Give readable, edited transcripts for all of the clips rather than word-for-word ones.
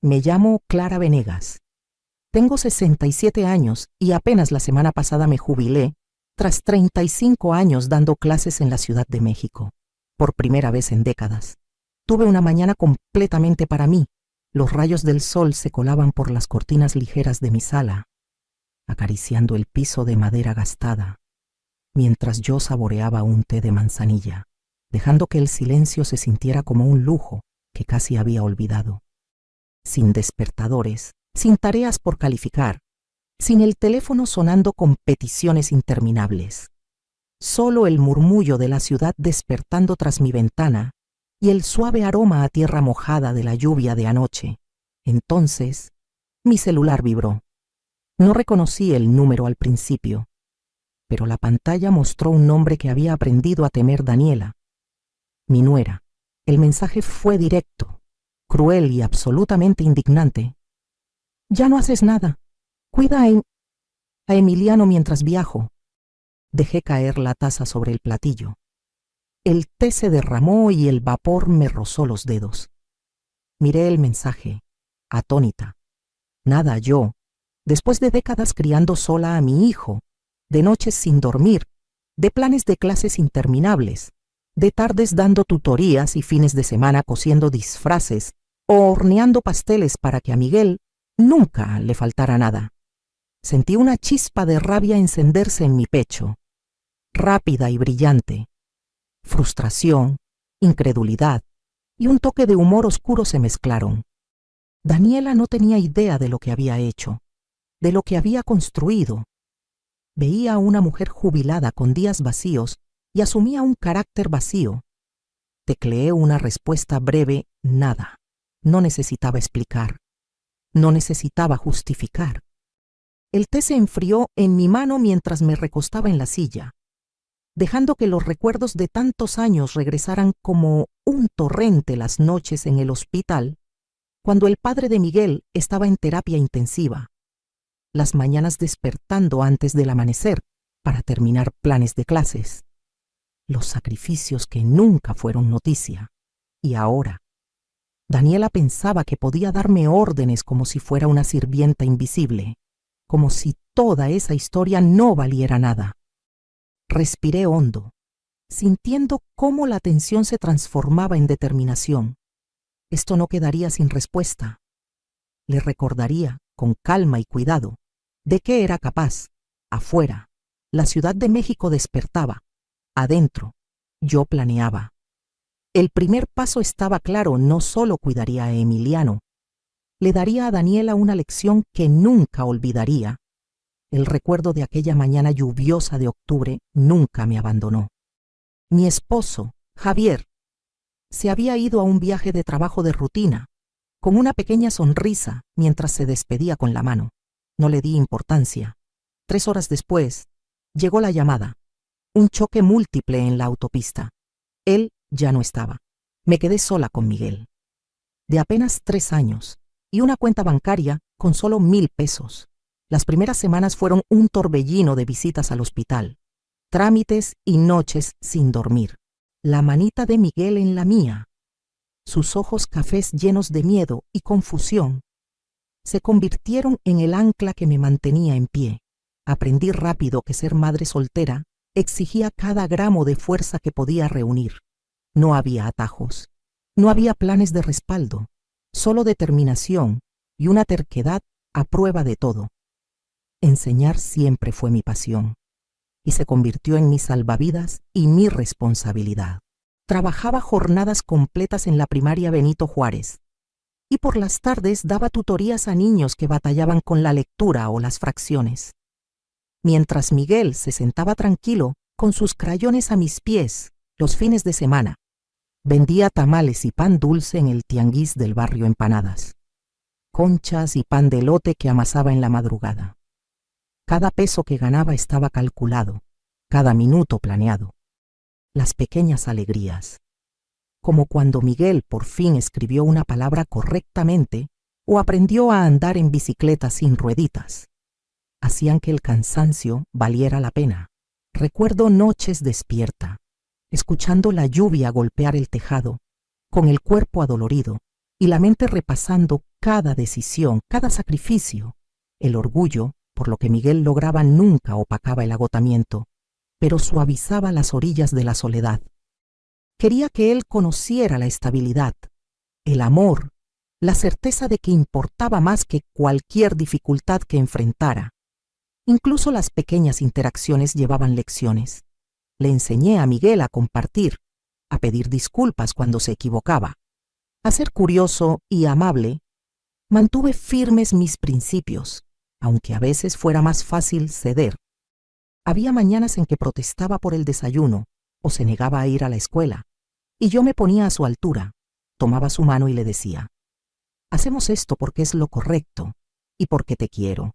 Me llamo Clara Venegas. Tengo 67 años y apenas la semana pasada me jubilé tras 35 años dando clases en la Ciudad de México, por primera vez en décadas. Tuve una mañana completamente para mí. Los rayos del sol se colaban por las cortinas ligeras de mi sala, acariciando el piso de madera gastada, mientras yo saboreaba un té de manzanilla, dejando que el silencio se sintiera como un lujo que casi había olvidado. Sin despertadores, sin tareas por calificar, sin el teléfono sonando con peticiones interminables. Solo el murmullo de la ciudad despertando tras mi ventana y el suave aroma a tierra mojada de la lluvia de anoche. Entonces, mi celular vibró. No reconocí el número al principio, pero la pantalla mostró un nombre que había aprendido a temer Daniela, mi nuera. El mensaje fue directo, cruel y absolutamente indignante. «Ya no haces nada. Cuida a Emiliano mientras viajo». Dejé caer la taza sobre el platillo. El té se derramó y el vapor me rozó los dedos. Miré el mensaje, atónita. Nada yo, después de décadas criando sola a mi hijo, de noches sin dormir, de planes de clases interminables, de tardes dando tutorías y fines de semana cosiendo disfraces o horneando pasteles para que a Miguel nunca le faltara nada. Sentí una chispa de rabia encenderse en mi pecho, rápida y brillante. Frustración, incredulidad y un toque de humor oscuro se mezclaron. Daniela no tenía idea de lo que había hecho, de lo que había construido. Veía a una mujer jubilada con días vacíos y asumía un carácter vacío. Tecleé una respuesta breve: nada. No necesitaba explicar. No necesitaba justificar. El té se enfrió en mi mano mientras me recostaba en la silla, dejando que los recuerdos de tantos años regresaran como un torrente las noches en el hospital, cuando el padre de Miguel estaba en terapia intensiva, las mañanas despertando antes del amanecer para terminar planes de clases, los sacrificios que nunca fueron noticia. Y ahora, Daniela pensaba que podía darme órdenes como si fuera una sirvienta invisible, como si toda esa historia no valiera nada. Respiré hondo, sintiendo cómo la tensión se transformaba en determinación. Esto no quedaría sin respuesta. Le recordaría, con calma y cuidado, de qué era capaz. Afuera, la Ciudad de México despertaba. Adentro, yo planeaba. El primer paso estaba claro: no solo cuidaría a Emiliano, le daría a Daniela una lección que nunca olvidaría. El recuerdo de aquella mañana lluviosa de octubre nunca me abandonó. Mi esposo, Javier, se había ido a un viaje de trabajo de rutina, con una pequeña sonrisa mientras se despedía con la mano. No le di importancia. 3 horas después, llegó la llamada. Un choque múltiple en la autopista. Él ya no estaba. Me quedé sola con Miguel, de apenas 3 años, y una cuenta bancaria con solo 1,000 pesos. Las primeras semanas fueron un torbellino de visitas al hospital, trámites y noches sin dormir. La manita de Miguel en la mía, sus ojos cafés llenos de miedo y confusión, se convirtieron en el ancla que me mantenía en pie. Aprendí rápido que ser madre soltera exigía cada gramo de fuerza que podía reunir. No había atajos, no había planes de respaldo, solo determinación y una terquedad a prueba de todo. Enseñar siempre fue mi pasión y se convirtió en mi salvavidas y mi responsabilidad. Trabajaba jornadas completas en la primaria Benito Juárez y por las tardes daba tutorías a niños que batallaban con la lectura o las fracciones. Mientras Miguel se sentaba tranquilo con sus crayones a mis pies los fines de semana, vendía tamales y pan dulce en el tianguis del barrio Empanadas, conchas y pan de elote que amasaba en la madrugada. Cada peso que ganaba estaba calculado, cada minuto planeado. Las pequeñas alegrías, como cuando Miguel por fin escribió una palabra correctamente o aprendió a andar en bicicleta sin rueditas, hacían que el cansancio valiera la pena. Recuerdo noches despierta, escuchando la lluvia golpear el tejado, con el cuerpo adolorido y la mente repasando Cada decisión, cada sacrificio, el orgullo, por lo que Miguel lograba, nunca opacaba el agotamiento, pero suavizaba las orillas de la soledad. Quería que él conociera la estabilidad, el amor, la certeza de que importaba más que cualquier dificultad que enfrentara. Incluso las pequeñas interacciones llevaban lecciones. Le enseñé a Miguel a compartir, a pedir disculpas cuando se equivocaba, a ser curioso y amable. Mantuve firmes mis principios, aunque a veces fuera más fácil ceder. Había mañanas en que protestaba por el desayuno o se negaba a ir a la escuela, y yo me ponía a su altura, tomaba su mano y le decía: hacemos esto porque es lo correcto y porque te quiero.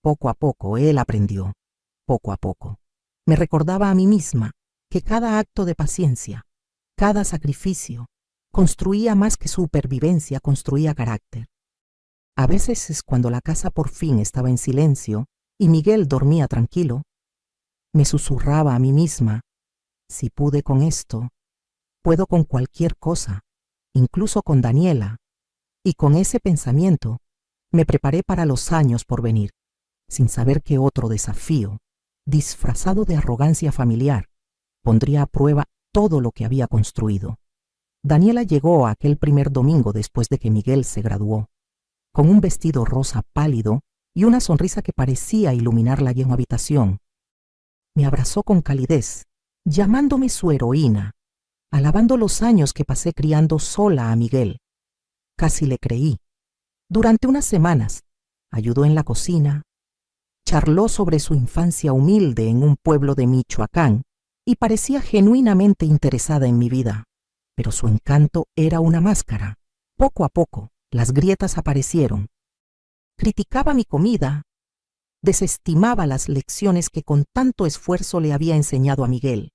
Poco a poco él aprendió, poco a poco. Me recordaba a mí misma que cada acto de paciencia, cada sacrificio, construía más que supervivencia, construía carácter. A veces, cuando la casa por fin estaba en silencio y Miguel dormía tranquilo, me susurraba a mí misma: si pude con esto, puedo con cualquier cosa, incluso con Daniela. Y con ese pensamiento me preparé para los años por venir, sin saber que otro desafío, disfrazado de arrogancia familiar, pondría a prueba todo lo que había construido. Daniela llegó aquel primer domingo después de que Miguel se graduó, con un vestido rosa pálido y una sonrisa que parecía iluminar la llena habitación. Me abrazó con calidez, llamándome su heroína, alabando los años que pasé criando sola a Miguel. Casi le creí. Durante unas semanas, ayudó en la cocina, charló sobre su infancia humilde en un pueblo de Michoacán y parecía genuinamente interesada en mi vida. Pero su encanto era una máscara. Poco a poco, las grietas aparecieron. Criticaba mi comida, desestimaba las lecciones que con tanto esfuerzo le había enseñado a Miguel,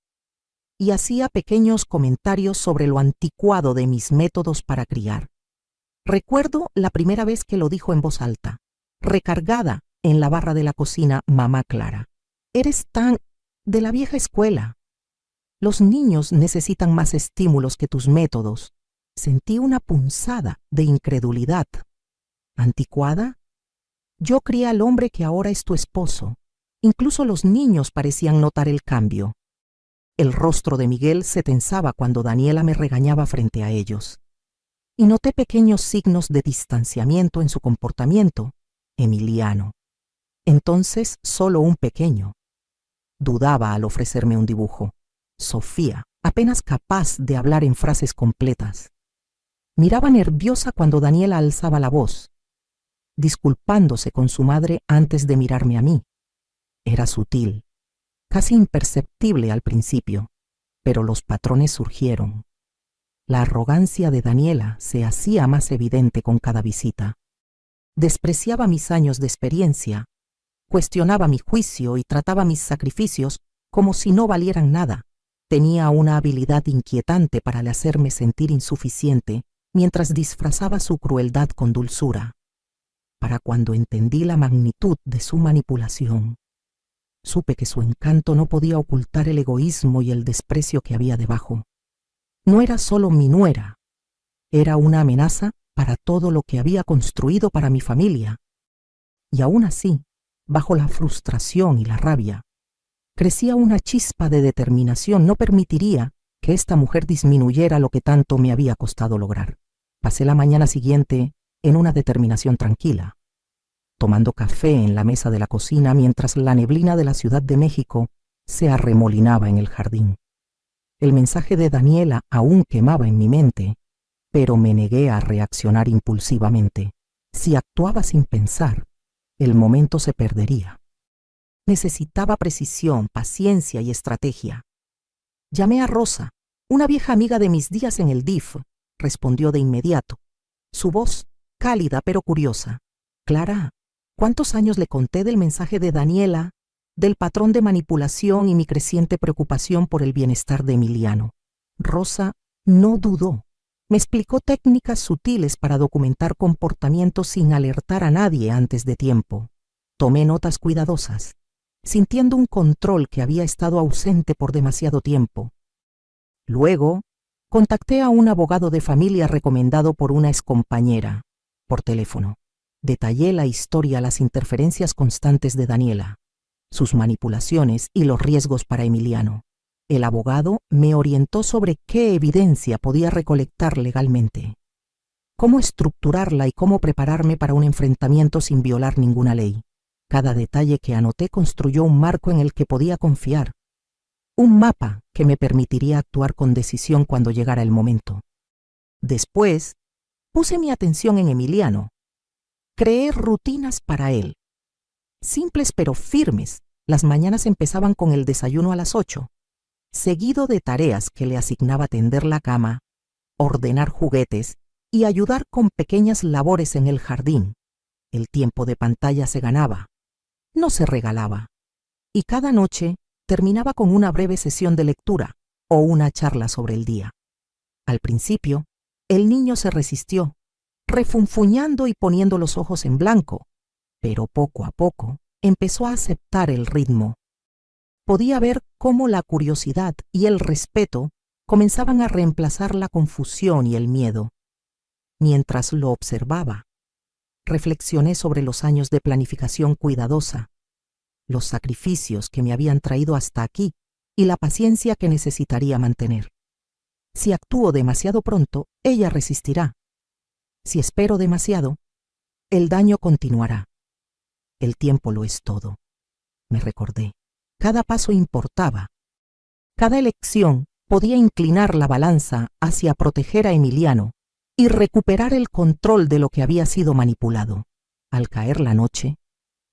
y hacía pequeños comentarios sobre lo anticuado de mis métodos para criar. Recuerdo la primera vez que lo dijo en voz alta, recargada en la barra de la cocina: mamá Clara, eres tan de la vieja escuela. Los niños necesitan más estímulos que tus métodos. Sentí una punzada de incredulidad. ¿Anticuada? Yo crié al hombre que ahora es tu esposo. Incluso los niños parecían notar el cambio. El rostro de Miguel se tensaba cuando Daniela me regañaba frente a ellos. Y noté pequeños signos de distanciamiento en su comportamiento. Emiliano. Entonces solo un pequeño. Dudaba al ofrecerme un dibujo. Sofía, apenas capaz de hablar en frases completas. Miraba nerviosa cuando Daniela alzaba la voz, disculpándose con su madre antes de mirarme a mí. Era sutil, casi imperceptible al principio, pero los patrones surgieron. La arrogancia de Daniela se hacía más evidente con cada visita. Despreciaba mis años de experiencia, cuestionaba mi juicio y trataba mis sacrificios como si no valieran nada. Tenía una habilidad inquietante para hacerme sentir insuficiente mientras disfrazaba su crueldad con dulzura. Para cuando entendí la magnitud de su manipulación, supe que su encanto no podía ocultar el egoísmo y el desprecio que había debajo. No era solo mi nuera, era una amenaza para todo lo que había construido para mi familia. Y aún así, bajo la frustración y la rabia, crecía una chispa de determinación. No permitiría que esta mujer disminuyera lo que tanto me había costado lograr. Pasé la mañana siguiente en una determinación tranquila, tomando café en la mesa de la cocina mientras la neblina de la Ciudad de México se arremolinaba en el jardín. El mensaje de Daniela aún quemaba en mi mente, pero me negué a reaccionar impulsivamente. Si actuaba sin pensar, el momento se perdería. Necesitaba precisión, paciencia y estrategia. Llamé a Rosa, una vieja amiga de mis días en el DIF. Respondió de inmediato, su voz cálida pero curiosa. Clara, ¿cuántos años le conté del mensaje de Daniela, del patrón de manipulación y mi creciente preocupación por el bienestar de Emiliano? Rosa no dudó. Me explicó técnicas sutiles para documentar comportamientos sin alertar a nadie antes de tiempo. Tomé notas cuidadosas, sintiendo un control que había estado ausente por demasiado tiempo. Luego, contacté a un abogado de familia recomendado por una excompañera. Por teléfono, detallé la historia, las interferencias constantes de Daniela, sus manipulaciones y los riesgos para Emiliano. El abogado me orientó sobre qué evidencia podía recolectar legalmente, cómo estructurarla y cómo prepararme para un enfrentamiento sin violar ninguna ley. Cada detalle que anoté construyó un marco en el que podía confiar, un mapa que me permitiría actuar con decisión cuando llegara el momento. Después, puse mi atención en Emiliano. Creé rutinas para él, simples pero firmes. Las mañanas empezaban con el desayuno a las 8, seguido de tareas que le asignaba: tender la cama, ordenar juguetes y ayudar con pequeñas labores en el jardín. El tiempo de pantalla se ganaba, no se regalaba, y cada noche terminaba con una breve sesión de lectura o una charla sobre el día. Al principio, el niño se resistió, refunfuñando y poniendo los ojos en blanco, pero poco a poco empezó a aceptar el ritmo. Podía ver cómo la curiosidad y el respeto comenzaban a reemplazar la confusión y el miedo. Mientras lo observaba, reflexioné sobre los años de planificación cuidadosa, los sacrificios que me habían traído hasta aquí y la paciencia que necesitaría mantener. Si actúo demasiado pronto, ella resistirá. Si espero demasiado, el daño continuará. El tiempo lo es todo, me recordé. Cada paso importaba. Cada elección podía inclinar la balanza hacia proteger a Emiliano y recuperar el control de lo que había sido manipulado. Al caer la noche,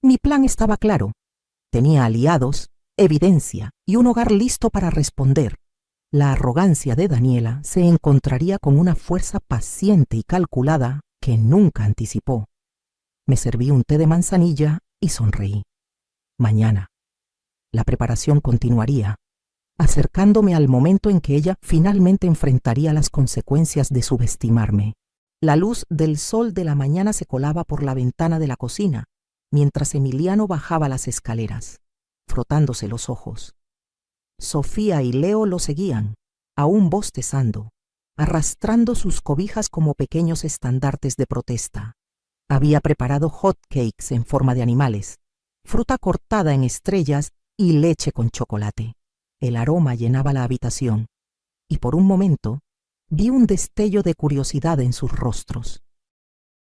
mi plan estaba claro. Tenía aliados, evidencia y un hogar listo para responder. La arrogancia de Daniela se encontraría con una fuerza paciente y calculada que nunca anticipó. Me serví un té de manzanilla y sonreí. Mañana, la preparación continuaría, acercándome al momento en que ella finalmente enfrentaría las consecuencias de subestimarme. La luz del sol de la mañana se colaba por la ventana de la cocina, mientras Emiliano bajaba las escaleras, frotándose los ojos. Sofía y Leo lo seguían, aún bostezando, arrastrando sus cobijas como pequeños estandartes de protesta. Había preparado hot cakes en forma de animales, fruta cortada en estrellas y leche con chocolate. El aroma llenaba la habitación, y por un momento vi un destello de curiosidad en sus rostros.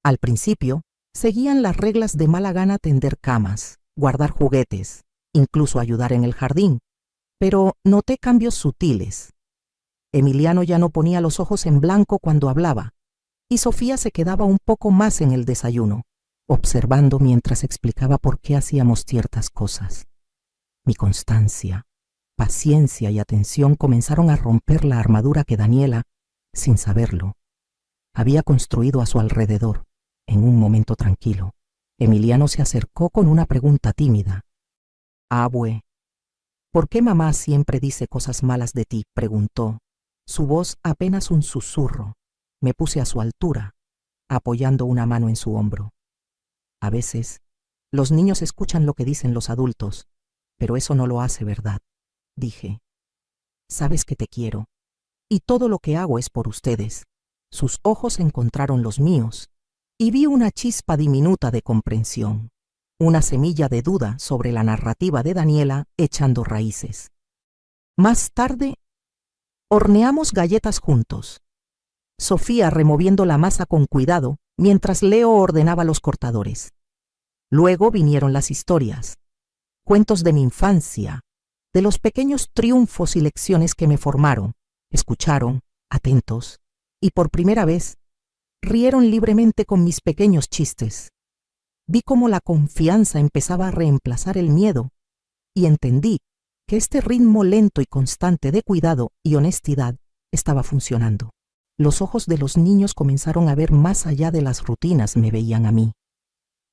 Al principio, seguían las reglas de mala gana: tender camas, guardar juguetes, incluso ayudar en el jardín, pero noté cambios sutiles. Emiliano ya no ponía los ojos en blanco cuando hablaba, y Sofía se quedaba un poco más en el desayuno, observando mientras explicaba por qué hacíamos ciertas cosas. Mi constancia, paciencia y atención comenzaron a romper la armadura que Daniela, sin saberlo, había construido a su alrededor. En un momento tranquilo, Emiliano se acercó con una pregunta tímida. «Abue, ¿por qué mamá siempre dice cosas malas de ti?», preguntó, su voz apenas un susurro. Me puse a su altura, apoyando una mano en su hombro. A veces, los niños escuchan lo que dicen los adultos, pero eso no lo hace verdad, dije. Sabes que te quiero, y todo lo que hago es por ustedes. Sus ojos encontraron los míos, y vi una chispa diminuta de comprensión, una semilla de duda sobre la narrativa de Daniela echando raíces. Más tarde, horneamos galletas juntos, Sofía removiendo la masa con cuidado mientras Leo ordenaba los cortadores. Luego vinieron las historias, cuentos de mi infancia, de los pequeños triunfos y lecciones que me formaron. Escucharon, atentos, y por primera vez, rieron libremente con mis pequeños chistes. Vi cómo la confianza empezaba a reemplazar el miedo y entendí que este ritmo lento y constante de cuidado y honestidad estaba funcionando. Los ojos de los niños comenzaron a ver más allá de las rutinas, me veían a mí.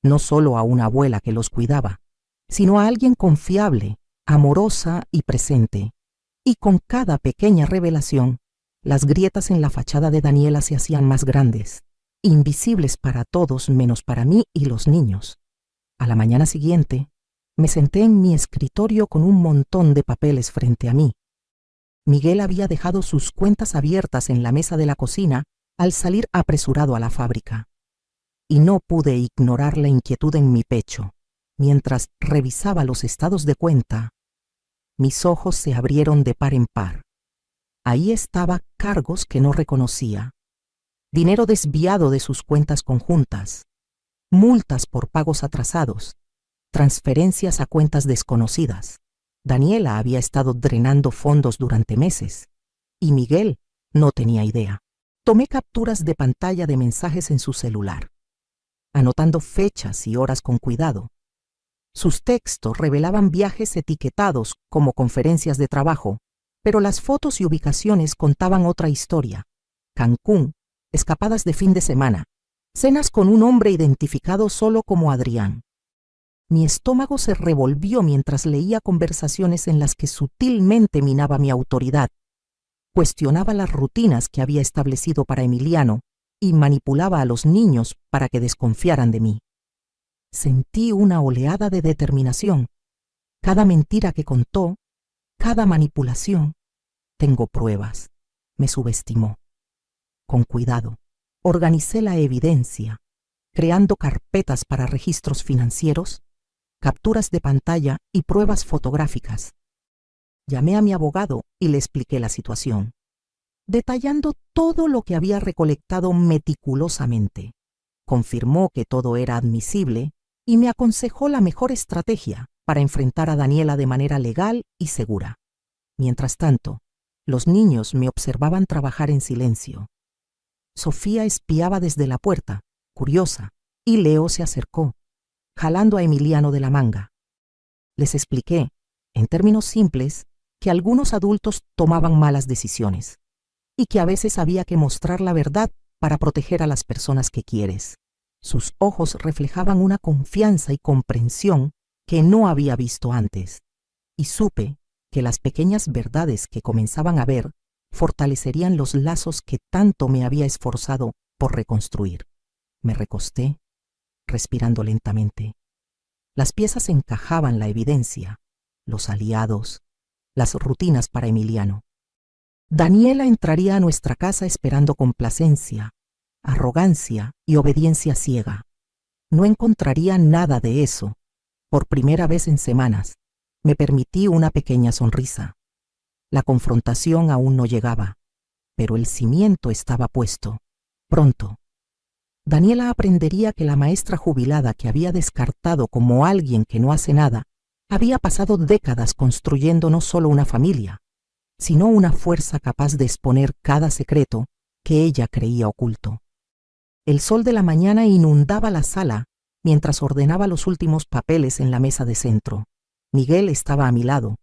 No solo a una abuela que los cuidaba, sino a alguien confiable, amorosa y presente. Y con cada pequeña revelación, las grietas en la fachada de Daniela se hacían más grandes, invisibles para todos menos para mí y los niños. A la mañana siguiente, me senté en mi escritorio con un montón de papeles frente a mí. Miguel había dejado sus cuentas abiertas en la mesa de la cocina al salir apresurado a la fábrica. y no pude ignorar la inquietud en mi pecho. Mientras revisaba los estados de cuenta, mis ojos se abrieron de par en par. Ahí estaba cargos que no reconocía, dinero desviado de sus cuentas conjuntas, multas por pagos atrasados, transferencias a cuentas desconocidas. Daniela había estado drenando fondos durante meses y Miguel no tenía idea. Tomé capturas de pantalla de mensajes en su celular, anotando fechas y horas con cuidado. Sus textos revelaban viajes etiquetados como conferencias de trabajo, pero las fotos y ubicaciones contaban otra historia. Cancún, escapadas de fin de semana, cenas con un hombre identificado solo como Adrián. Mi estómago se revolvió mientras leía conversaciones en las que sutilmente minaba mi autoridad, cuestionaba las rutinas que había establecido para Emiliano y manipulaba a los niños para que desconfiaran de mí. Sentí una oleada de determinación. Cada mentira que contó, cada manipulación. Tengo pruebas. Me subestimó. Con cuidado, organicé la evidencia, creando carpetas para registros financieros, capturas de pantalla y pruebas fotográficas. Llamé a mi abogado y le expliqué la situación, detallando todo lo que había recolectado meticulosamente. Confirmó que todo era admisible y me aconsejó la mejor estrategia para enfrentar a Daniela de manera legal y segura. Mientras tanto, los niños me observaban trabajar en silencio. Sofía espiaba desde la puerta, curiosa, y Leo se acercó, jalando a Emiliano de la manga. Les expliqué, en términos simples, que algunos adultos tomaban malas decisiones y que a veces había que mostrar la verdad para proteger a las personas que quieres. Sus ojos reflejaban una confianza y comprensión que no había visto antes, y supe que las pequeñas verdades que comenzaban a ver fortalecerían los lazos que tanto me había esforzado por reconstruir. Me recosté, respirando lentamente. Las piezas encajaban la evidencia, los aliados, las rutinas para Emiliano. Daniela entraría a nuestra casa esperando complacencia, arrogancia y obediencia ciega. No encontraría nada de eso. Por primera vez en semanas, me permití una pequeña sonrisa. La confrontación aún no llegaba, pero el cimiento estaba puesto. Pronto, Daniela aprendería que la maestra jubilada que había descartado como alguien que no hace nada, había pasado décadas construyendo no solo una familia, sino una fuerza capaz de exponer cada secreto que ella creía oculto. El sol de la mañana inundaba la sala mientras ordenaba los últimos papeles en la mesa de centro. Miguel estaba a mi lado,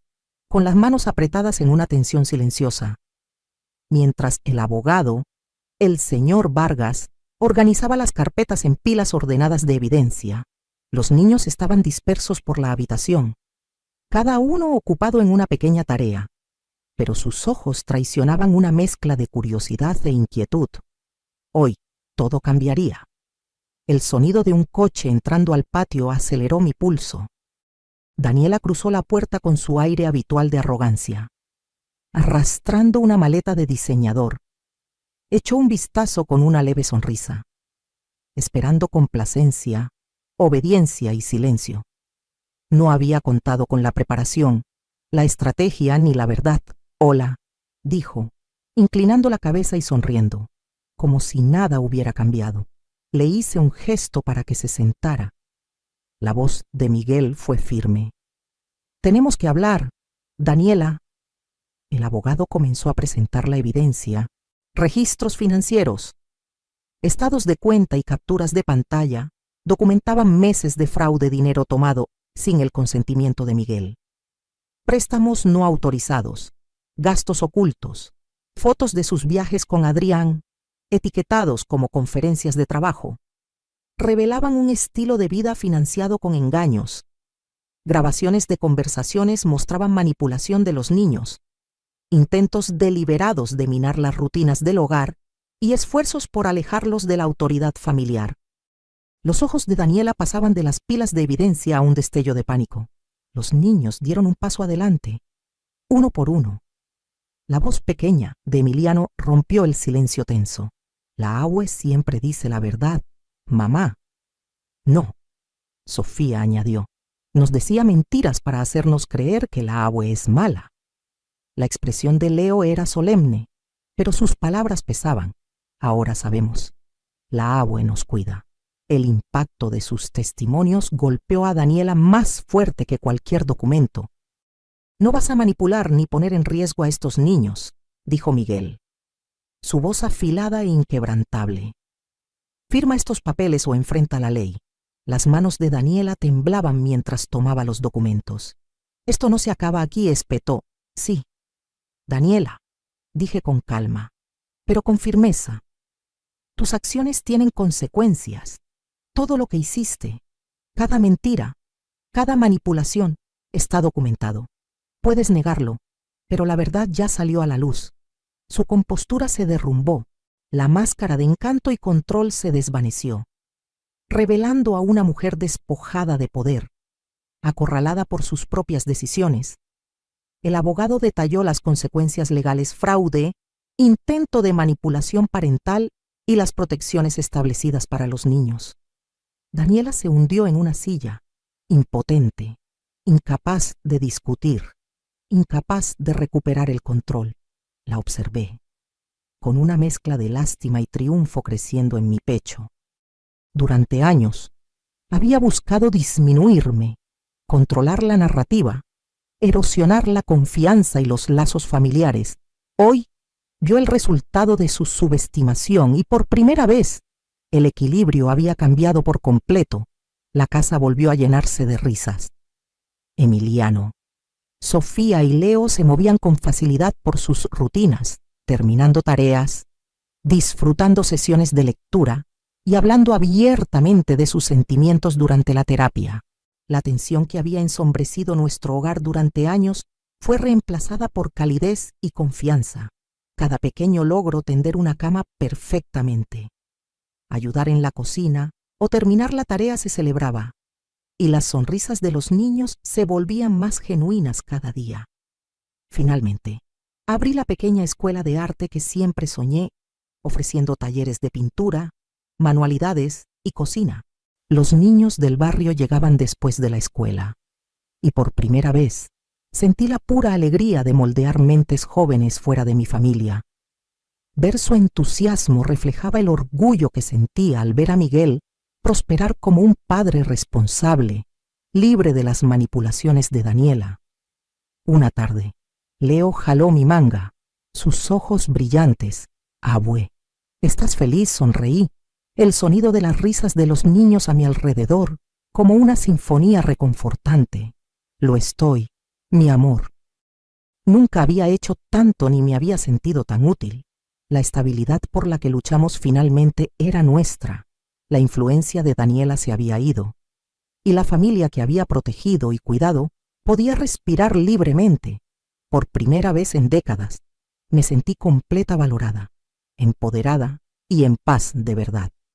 con las manos apretadas en una tensión silenciosa, mientras el abogado, el señor Vargas, organizaba las carpetas en pilas ordenadas de evidencia. Los niños estaban dispersos por la habitación, cada uno ocupado en una pequeña tarea, pero sus ojos traicionaban una mezcla de curiosidad e inquietud. Hoy todo cambiaría. El sonido de un coche entrando al patio aceleró mi pulso. Daniela cruzó la puerta con su aire habitual de arrogancia, arrastrando una maleta de diseñador. Echó un vistazo con una leve sonrisa, esperando complacencia, obediencia y silencio. No había contado con la preparación, la estrategia ni la verdad. «Hola», dijo, inclinando la cabeza y sonriendo, como si nada hubiera cambiado. Le hice un gesto para que se sentara. La voz de Miguel fue firme. «Tenemos que hablar, Daniela». El abogado comenzó a presentar la evidencia, registros financieros, estados de cuenta y capturas de pantalla documentaban meses de fraude, dinero tomado sin el consentimiento de Miguel, préstamos no autorizados, gastos ocultos, fotos de sus viajes con Adrián, etiquetados como conferencias de trabajo, revelaban un estilo de vida financiado con engaños. Grabaciones de conversaciones mostraban manipulación de los niños, intentos deliberados de minar las rutinas del hogar y esfuerzos por alejarlos de la autoridad familiar. Los ojos de Daniela pasaban de las pilas de evidencia a un destello de pánico. Los niños dieron un paso adelante, uno por uno. La voz pequeña de Emiliano rompió el silencio tenso. «La abue siempre dice la verdad, mamá», No, Sofía añadió, nos decía mentiras para hacernos creer que la abue es mala. La expresión de Leo era solemne, pero sus palabras pesaban. Ahora sabemos. La abue nos cuida. El impacto de sus testimonios golpeó a Daniela más fuerte que cualquier documento. No vas a manipular ni poner en riesgo a estos niños, dijo Miguel, su voz afilada e inquebrantable. Firma estos papeles o enfrenta la ley. Las manos de Daniela temblaban mientras tomaba los documentos. Esto no se acaba aquí, espetó. Sí. Daniela, dije con calma, pero con firmeza. Tus acciones tienen consecuencias. Todo lo que hiciste, cada mentira, cada manipulación, está documentado. Puedes negarlo, pero la verdad ya salió a la luz. Su compostura se derrumbó, la máscara de encanto y control se desvaneció, revelando a una mujer despojada de poder, acorralada por sus propias decisiones. El abogado detalló las consecuencias legales: fraude, intento de manipulación parental y las protecciones establecidas para los niños. Daniela se hundió en una silla, impotente, incapaz de discutir, incapaz de recuperar el control. La observé, con una mezcla de lástima y triunfo creciendo en mi pecho. Durante años, había buscado disminuirme, controlar la narrativa, erosionar la confianza y los lazos familiares. Hoy vio el resultado de su subestimación y por primera vez el equilibrio había cambiado por completo. La casa volvió a llenarse de risas. Emiliano, Sofía y Leo se movían con facilidad por sus rutinas, terminando tareas, disfrutando sesiones de lectura y hablando abiertamente de sus sentimientos durante la terapia. La tensión que había ensombrecido nuestro hogar durante años fue reemplazada por calidez y confianza. Cada pequeño logro: tender una cama perfectamente, ayudar en la cocina o terminar la tarea se celebraba, y las sonrisas de los niños se volvían más genuinas cada día. Finalmente, abrí la pequeña escuela de arte que siempre soñé, ofreciendo talleres de pintura, manualidades y cocina. Los niños del barrio llegaban después de la escuela, y por primera vez sentí la pura alegría de moldear mentes jóvenes fuera de mi familia. Ver su entusiasmo reflejaba el orgullo que sentía al ver a Miguel prosperar como un padre responsable, libre de las manipulaciones de Daniela. Una tarde, Leo jaló mi manga, sus ojos brillantes. «Abue, ¿estás feliz?», sonreí. El sonido de las risas de los niños a mi alrededor, como una sinfonía reconfortante. «Lo estoy, mi amor». Nunca había hecho tanto ni me había sentido tan útil. La estabilidad por la que luchamos finalmente era nuestra. La influencia de Daniela se había ido, y la familia que había protegido y cuidado podía respirar libremente. Por primera vez en décadas, me sentí completa, valorada, empoderada y en paz de verdad.